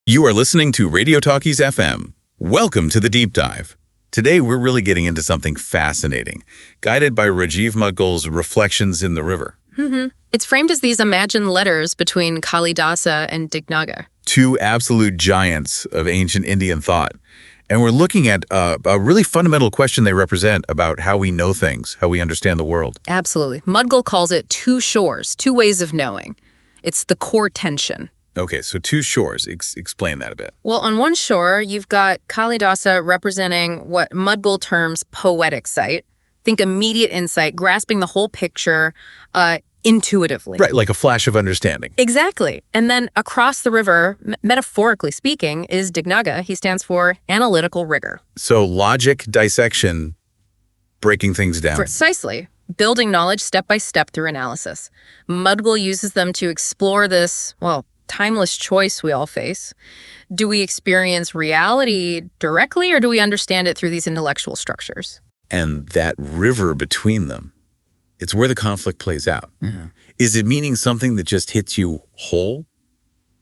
You are listening to Radio Talkies FM. Welcome to the Deep Dive. Today, we're really getting into something fascinating, guided by Rajiv Mudgal's Reflections in the River. It's framed as these imagined letters between Kālidāsa and Dignāga. Two absolute giants of ancient Indian thought. And we're looking at a really fundamental question they represent about how we know things, how we understand the world. Absolutely. Mudgal calls it two shores, two ways of knowing. It's the core tension. Okay, so two shores. Explain that a bit. Well, on one shore, you've got Kālidāsa representing what Mudgal terms poetic sight. Think immediate insight, grasping the whole picture intuitively. Right, like a flash of understanding. Exactly. And then across the river, metaphorically speaking, is Dignāga. He stands for analytical rigor. So logic, dissection, breaking things down. Precisely. Building knowledge step by step through analysis. Mudgal uses them to explore this, timeless choice we all face. Do we experience reality directly, or do we understand it through these intellectual structures? And that river between them, it's where the conflict plays out. Is it meaning something that just hits you whole,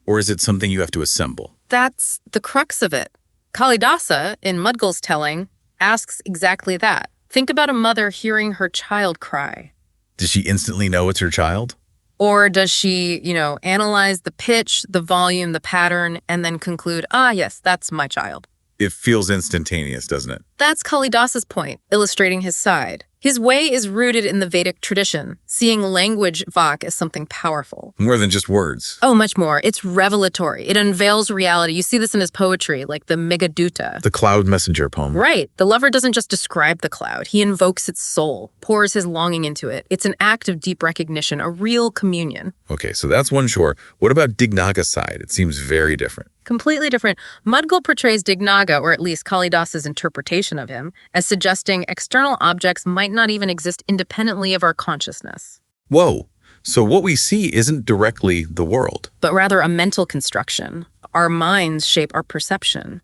or is it something you have to assemble? That's the crux of it. Kālidāsa, in Mudgal's telling, asks exactly that. Think about a mother hearing her child cry. Does she instantly know it's her child? Or does she, analyze the pitch, the volume, the pattern, and then conclude, yes, that's my child? It feels instantaneous, doesn't it? That's Kālidāsa's point, illustrating his side. His way is rooted in the Vedic tradition, seeing language vak as something powerful. More than just words. Oh, much more. It's revelatory. It unveils reality. You see this in his poetry, like the Meghaduta. The Cloud Messenger poem. Right. The lover doesn't just describe the cloud. He invokes its soul, pours his longing into it. It's an act of deep recognition, a real communion. Okay, so that's one shore. What about Dignāga's side? It seems very different. Completely different. Mudgal portrays Dignāga, or at least Kālidāsa's interpretation of him, as suggesting external objects might not even exist independently of our consciousness. Whoa. So what we see isn't directly the world, but rather a mental construction. Our minds shape our perception.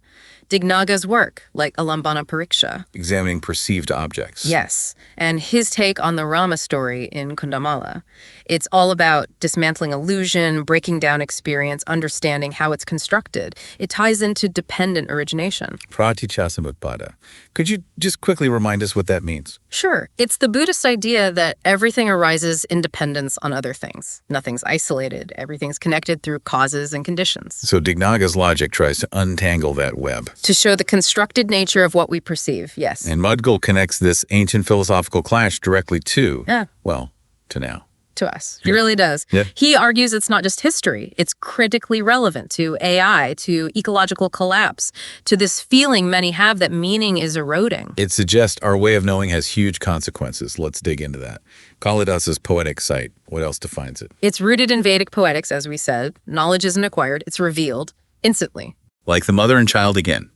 Dignāga's work, like Alambana Pariksha. examining perceived objects. Yes, and his take on the Rama story in Kundamala. It's all about dismantling illusion, breaking down experience, understanding how it's constructed. It ties into dependent origination. Praticāsamutpada. Could you just quickly remind us what that means? Sure, it's the Buddhist idea that everything arises in dependence on other things. Nothing's isolated. Everything's connected through causes and conditions. So Dignāga's logic tries to untangle that web. To show the constructed nature of what we perceive, yes. And Mudgal connects this ancient philosophical clash directly to, to now. To us. He really does. Yeah. He argues it's not just history. It's critically relevant to AI, to ecological collapse, to this feeling many have that meaning is eroding. It suggests our way of knowing has huge consequences. Let's dig into that. Kālidāsa's poetic sight. What else defines it? It's rooted in Vedic poetics, as we said. Knowledge isn't acquired. It's revealed instantly. Like the mother and child again.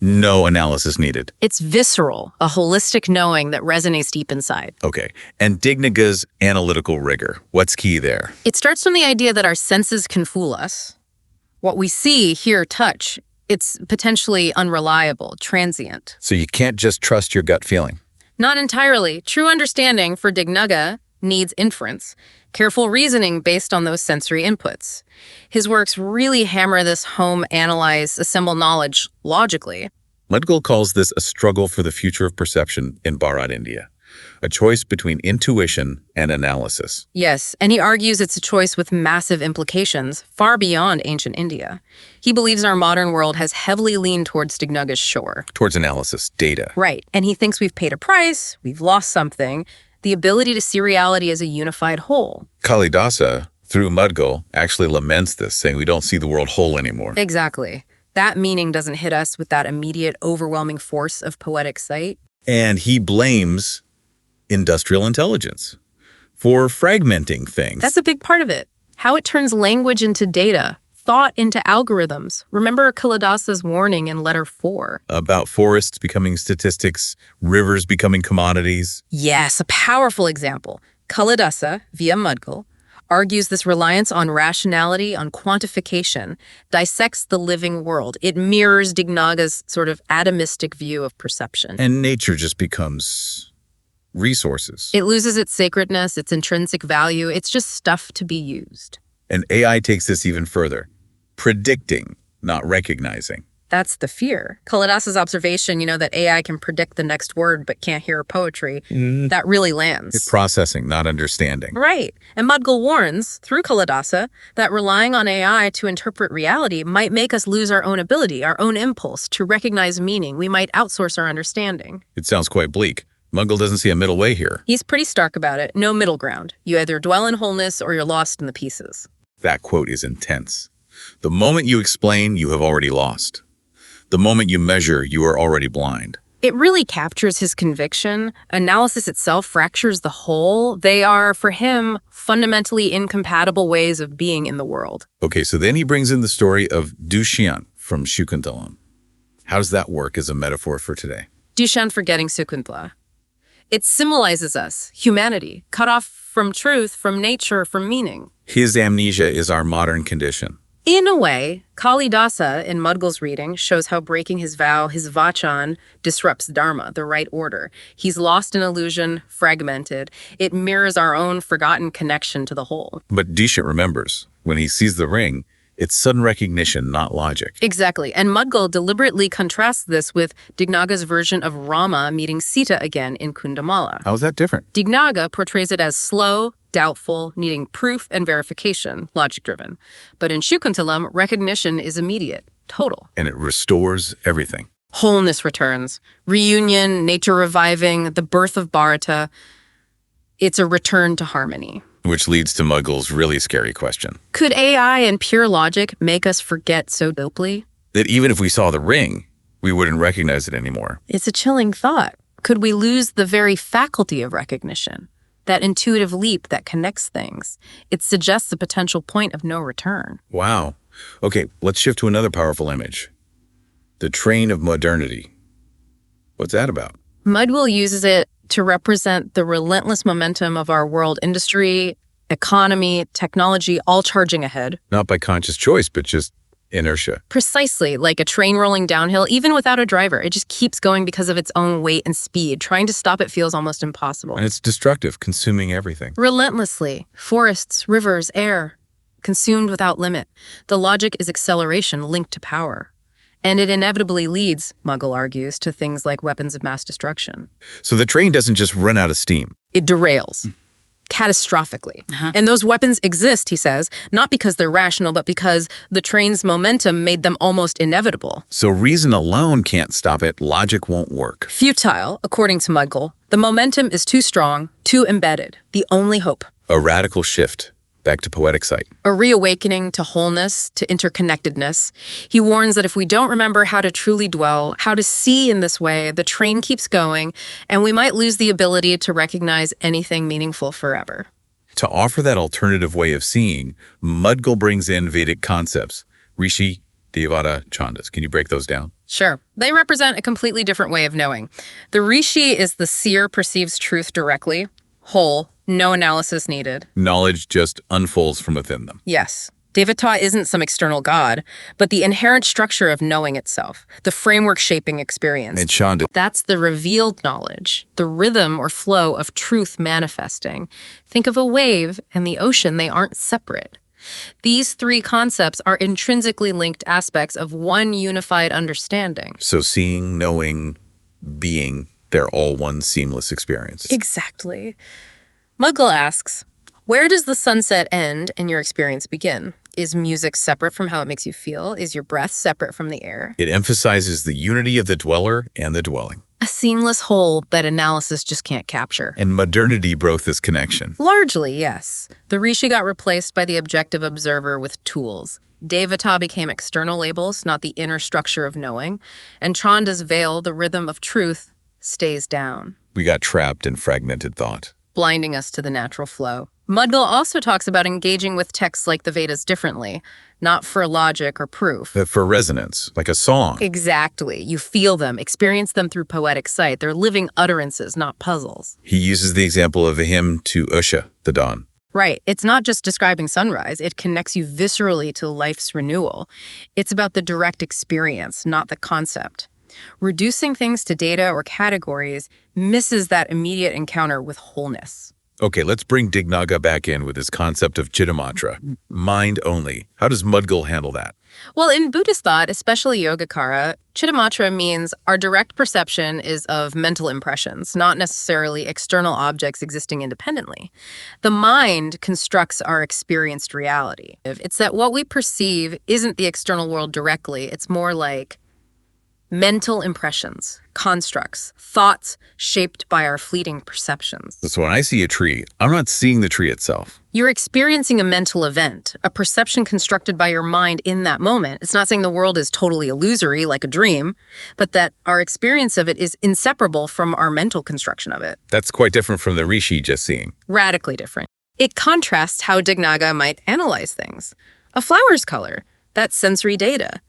No analysis needed. It's visceral, a holistic knowing that resonates deep inside. Okay. And Dignāga's analytical rigor. What's key there? It starts from the idea that our senses can fool us. What we see, hear, touch, it's potentially unreliable, transient. So you can't just trust your gut feeling. Not entirely. True understanding for Dignāga needs inference, careful reasoning based on those sensory inputs. His works really hammer this home, analyze, assemble knowledge logically. Mudgal calls this a struggle for the future of perception in Bharat, India, a choice between intuition and analysis. Yes, and he argues it's a choice with massive implications far beyond ancient India. He believes our modern world has heavily leaned towards Dignāga's shore. Towards analysis, data. Right, and he thinks we've paid a price, we've lost something, the ability to see reality as a unified whole. Kālidāsa, through Mudgal, actually laments this, saying we don't see the world whole anymore. Exactly. That meaning doesn't hit us with that immediate, overwhelming force of poetic sight. And he blames industrial intelligence for fragmenting things. That's a big part of it. How it turns language into data, thought into algorithms. Remember Kālidāsa's warning in letter 4. About forests becoming statistics, rivers becoming commodities. Yes, a powerful example. Kālidāsa, via Mudgal, argues this reliance on rationality, on quantification, dissects the living world. It mirrors Dignāga's sort of atomistic view of perception. And nature just becomes resources. It loses its sacredness, its intrinsic value. It's just stuff to be used. And AI takes this even further, predicting not recognizing. That's the fear. Kālidāsa's observation, that AI can predict the next word but can't hear poetry, that really lands. It's processing, not understanding. Right. And Mudgal warns, through Kālidāsa, that relying on AI to interpret reality might make us lose our own ability, our own impulse to recognize meaning. We might outsource our understanding. It sounds quite bleak. Mudgal doesn't see a middle way here. He's pretty stark about it. No middle ground. You either dwell in wholeness or you're lost in the pieces. That quote is intense. The moment you explain, you have already lost. The moment you measure, you are already blind. It really captures his conviction. Analysis itself fractures the whole. They are, for him, fundamentally incompatible ways of being in the world. Okay, so then he brings in the story of Dushyant from Shakuntalam. How does that work as a metaphor for today? Dushyant forgetting Shakuntala. It symbolizes us, humanity, cut off from truth, from nature, from meaning. His amnesia is our modern condition. In a way, Kālidāsa, in Mudgal's reading, shows how breaking his vow, his vachan, disrupts dharma, the right order. He's lost in illusion, fragmented. It mirrors our own forgotten connection to the whole. But Dushyant remembers. When he sees the ring, it's sudden recognition, not logic. Exactly. And Mudgal deliberately contrasts this with Dignāga's version of Rama meeting Sita again in Kundamala. How is that different? Dignāga portrays it as slow, doubtful, needing proof and verification, logic-driven. But in Shakuntalam, recognition is immediate, total. And it restores everything. Wholeness returns. Reunion, nature reviving, the birth of Bharata. It's a return to harmony. Which leads to Mudgal's really scary question. Could AI and pure logic make us forget so deeply? That even if we saw the ring, we wouldn't recognize it anymore. It's a chilling thought. Could we lose the very faculty of recognition? That intuitive leap that connects things. It suggests a potential point of no return. Wow. Okay, let's shift to another powerful image. The train of modernity. What's that about? Mudgal uses it to represent the relentless momentum of our world industry, economy, technology, all charging ahead. Not by conscious choice, but just inertia. Precisely, like a train rolling downhill, even without a driver. It just keeps going because of its own weight and speed. Trying to stop it feels almost impossible. And it's destructive, consuming everything. Relentlessly. Forests, rivers, air. Consumed without limit. The logic is acceleration linked to power. And it inevitably leads, Mudgal argues, to things like weapons of mass destruction. So the train doesn't just run out of steam. It derails. Catastrophically. And those weapons exist, he says, not because they're rational, but because the train's momentum made them almost inevitable. So reason alone can't stop it. Logic won't work. Futile, according to Mudgal. The momentum is too strong, too embedded. The only hope. A radical shift. Back to poetic sight. A reawakening to wholeness, to interconnectedness. He warns that if we don't remember how to truly dwell, how to see in this way, the train keeps going, and we might lose the ability to recognize anything meaningful forever. To offer that alternative way of seeing, Mudgal brings in Vedic concepts. Rishi, Devata, Chandas. Can you break those down? Sure. They represent a completely different way of knowing. The Rishi is the seer perceives truth directly, whole, no analysis needed. Knowledge just unfolds from within them. Yes. Devata isn't some external god, but the inherent structure of knowing itself, the framework shaping experience. And Chanda. That's the revealed knowledge, the rhythm or flow of truth manifesting. Think of a wave and the ocean, they aren't separate. These three concepts are intrinsically linked aspects of one unified understanding. So seeing, knowing, being, they're all one seamless experience. Exactly. Mudgal asks, where does the sunset end and your experience begin? Is music separate from how it makes you feel? Is your breath separate from the air? It emphasizes the unity of the dweller and the dwelling. A seamless whole that analysis just can't capture. And modernity broke this connection. Largely, yes. The Rishi got replaced by the objective observer with tools. Devata became external labels, not the inner structure of knowing. And Chanda's veil, the rhythm of truth, stays down. We got trapped in fragmented thought. Blinding us to the natural flow. Mudgal also talks about engaging with texts like the Vedas differently, not for logic or proof. But for resonance, like a song. Exactly. You feel them, experience them through poetic sight. They're living utterances, not puzzles. He uses the example of a hymn to Usha, the dawn. Right. It's not just describing sunrise. It connects you viscerally to life's renewal. It's about the direct experience, not the concept. Reducing things to data or categories misses that immediate encounter with wholeness. Okay, let's bring Dignāga back in with his concept of Chittamatra, mind only. How does Mudgal handle that? Well, in Buddhist thought, especially Yogacara, Chittamatra means our direct perception is of mental impressions, not necessarily external objects existing independently. The mind constructs our experienced reality. It's that what we perceive isn't the external world directly, it's more like mental impressions, constructs, thoughts shaped by our fleeting perceptions. So when I see a tree, I'm not seeing the tree itself. You're experiencing a mental event, a perception constructed by your mind in that moment. It's not saying the world is totally illusory, like a dream, but that our experience of it is inseparable from our mental construction of it. That's quite different from the Rishi just seeing. Radically different. It contrasts how Dignāga might analyze things. A flower's color, that's sensory data.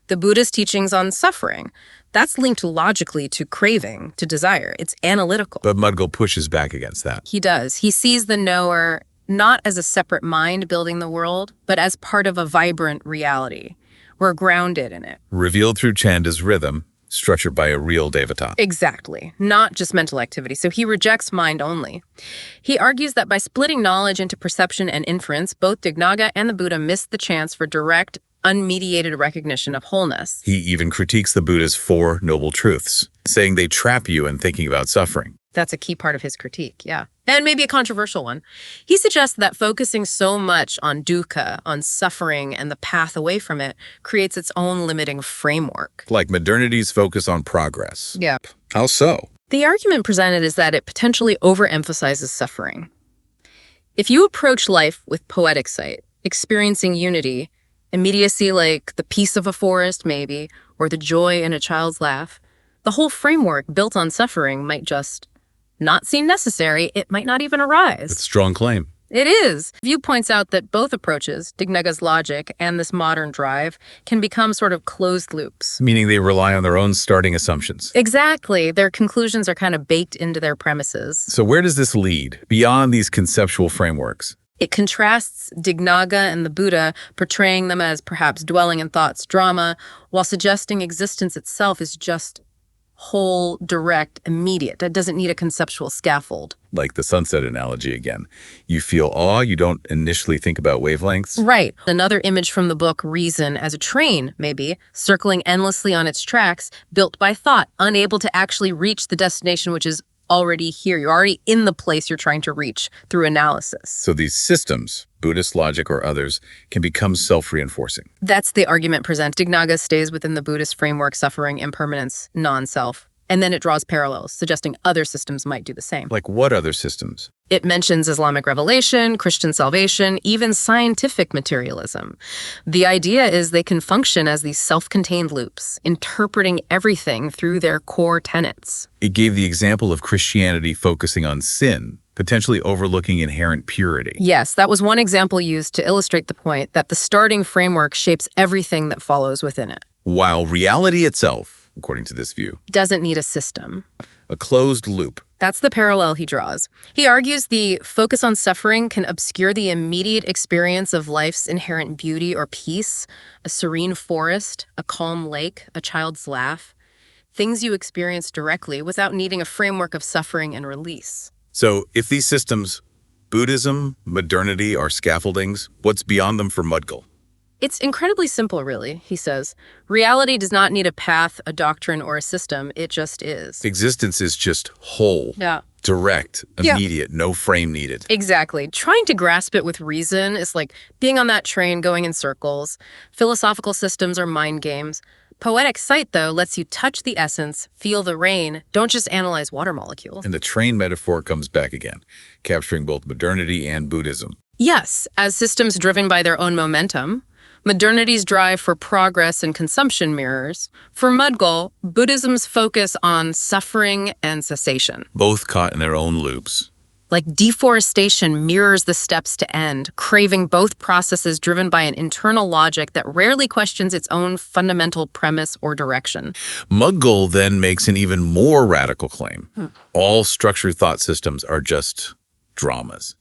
The Buddhist teachings on suffering, that's linked logically to craving, to desire. It's analytical. But Mudgal pushes back against that. He does. He sees the knower not as a separate mind building the world, but as part of a vibrant reality. We're grounded in it. Revealed through Chanda's rhythm, structured by a real devata. Exactly. Not just mental activity. So he rejects mind only. He argues that by splitting knowledge into perception and inference, both Dignāga and the Buddha missed the chance for direct, unmediated recognition of wholeness. He even critiques the Buddha's Four Noble Truths, saying they trap you in thinking about suffering. That's a key part of his critique, yeah. And maybe a controversial one. He suggests that focusing so much on dukkha, on suffering, and the path away from it creates its own limiting framework. Like modernity's focus on progress. Yeah. How so? The argument presented is that it potentially overemphasizes suffering. If you approach life with poetic sight, experiencing unity, immediacy like the peace of a forest, maybe, or the joy in a child's laugh, the whole framework built on suffering might just not seem necessary. It might not even arise. It's a strong claim. It is. View points out that both approaches, Dignāga's logic and this modern drive, can become sort of closed loops. Meaning they rely on their own starting assumptions. Exactly. Their conclusions are kind of baked into their premises. So where does this lead, beyond these conceptual frameworks? It contrasts Dignāga and the Buddha, portraying them as perhaps dwelling in thought's drama, while suggesting existence itself is just whole, direct, immediate. It doesn't need a conceptual scaffold. Like the sunset analogy again. You feel awe, you don't initially think about wavelengths. Right. Another image from the book, Reason, as a train, maybe, circling endlessly on its tracks, built by thought, unable to actually reach the destination, which is already here. You're already in the place you're trying to reach through analysis. So these systems, Buddhist logic or others, can become self-reinforcing. That's the argument presented. Dignāga stays within the Buddhist framework, suffering, impermanence, non-self. And then it draws parallels, suggesting other systems might do the same. Like what other systems? It mentions Islamic revelation, Christian salvation, even scientific materialism. The idea is they can function as these self-contained loops, interpreting everything through their core tenets. It gave the example of Christianity focusing on sin, potentially overlooking inherent purity. Yes, that was one example used to illustrate the point that the starting framework shapes everything that follows within it. While reality itself, according to this view, Doesn't need a system. a closed loop. That's the parallel he draws. He argues the focus on suffering can obscure the immediate experience of life's inherent beauty or peace, a serene forest, a calm lake, a child's laugh, things you experience directly without needing a framework of suffering and release. So if these systems, Buddhism, modernity, are scaffoldings, what's beyond them for Mudgal? It's incredibly simple, really, he says. Reality does not need a path, a doctrine, or a system. It just is. Existence is just whole, Yeah. direct, Yeah. immediate, no frame needed. Exactly. Trying to grasp it with reason is like being on that train going in circles. Philosophical systems are mind games. Poetic sight, though, lets you touch the essence, feel the rain, don't just analyze water molecules. And the train metaphor comes back again, capturing both modernity and Buddhism. Yes, as systems driven by their own momentum, modernity's drive for progress and consumption mirrors. For Mudgal, Buddhism's focus on suffering and cessation. Both caught in their own loops. Like deforestation mirrors the steps to end, craving both processes driven by an internal logic that rarely questions its own fundamental premise or direction. Mudgal then makes an even more radical claim. All structured thought systems are just dramas,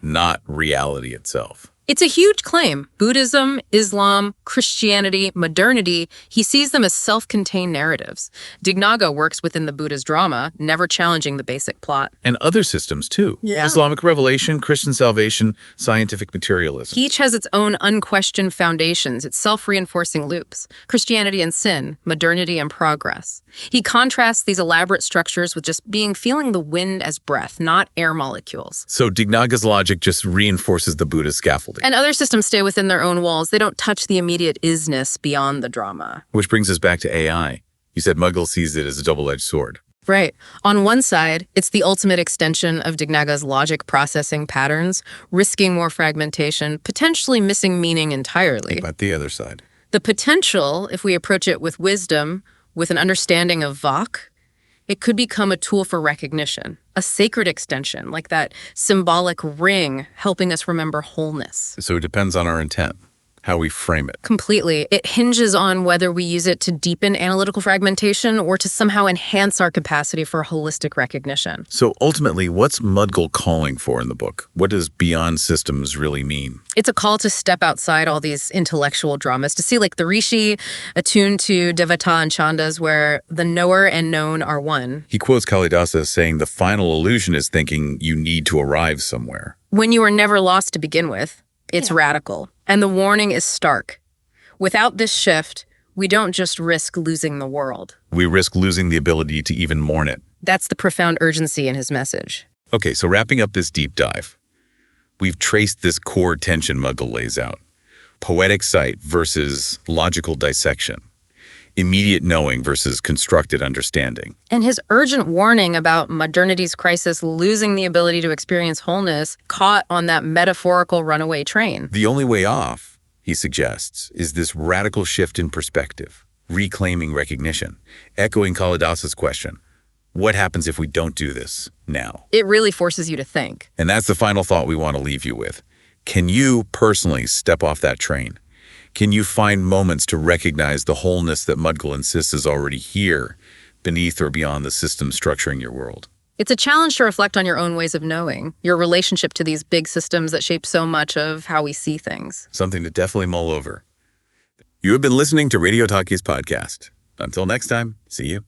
not reality itself. It's a huge claim. Buddhism, Islam, Christianity, modernity, he sees them as self-contained narratives. Dignāga works within the Buddha's drama, never challenging the basic plot. And other systems, too. Yeah. Islamic revelation, Christian salvation, scientific materialism. Each has its own unquestioned foundations, its self-reinforcing loops. Christianity and sin, modernity and progress. He contrasts these elaborate structures with just feeling the wind as breath, not air molecules. So Dignāga's logic just reinforces the Buddha's scaffolding. And other systems stay within their own walls. They don't touch the immediate isness beyond the drama. Which brings us back to AI. You said Mudgal sees it as a double-edged sword. Right. On one side, it's the ultimate extension of Dignāga's logic processing patterns, risking more fragmentation, potentially missing meaning entirely. But the other side. The potential, if we approach it with wisdom, with an understanding of Vak, it could become a tool for recognition, a sacred extension, like that symbolic ring helping us remember wholeness. So it depends on our intent, how we frame it. Completely. It hinges on whether we use it to deepen analytical fragmentation or to somehow enhance our capacity for holistic recognition. So ultimately, what's Mudgal calling for in the book? What does beyond systems really mean? It's a call to step outside all these intellectual dramas, to see like the Rishi attuned to Devata and Chandas, where the knower and known are one. He quotes Kālidāsa as saying the final illusion is thinking you need to arrive somewhere. When you were never lost to begin with, it's radical. And the warning is stark. Without this shift, we don't just risk losing the world. We risk losing the ability to even mourn it. That's the profound urgency in his message. Okay, so wrapping up this deep dive, we've traced this core tension Mudgal lays out. Poetic sight versus logical dissection. Immediate knowing versus constructed understanding. And his urgent warning about modernity's crisis losing the ability to experience wholeness caught on that metaphorical runaway train. The only way off, he suggests, is this radical shift in perspective, reclaiming recognition, echoing Kālidāsa's question, what happens if we don't do this now? It really forces you to think. And that's the final thought we want to leave you with. Can you personally step off that train? Can you find moments to recognize the wholeness that Mudgal insists is already here, beneath or beyond the system structuring your world? It's a challenge to reflect on your own ways of knowing, your relationship to these big systems that shape so much of how we see things. Something to definitely mull over. You have been listening to Radio Talkie's podcast. Until next time, see you.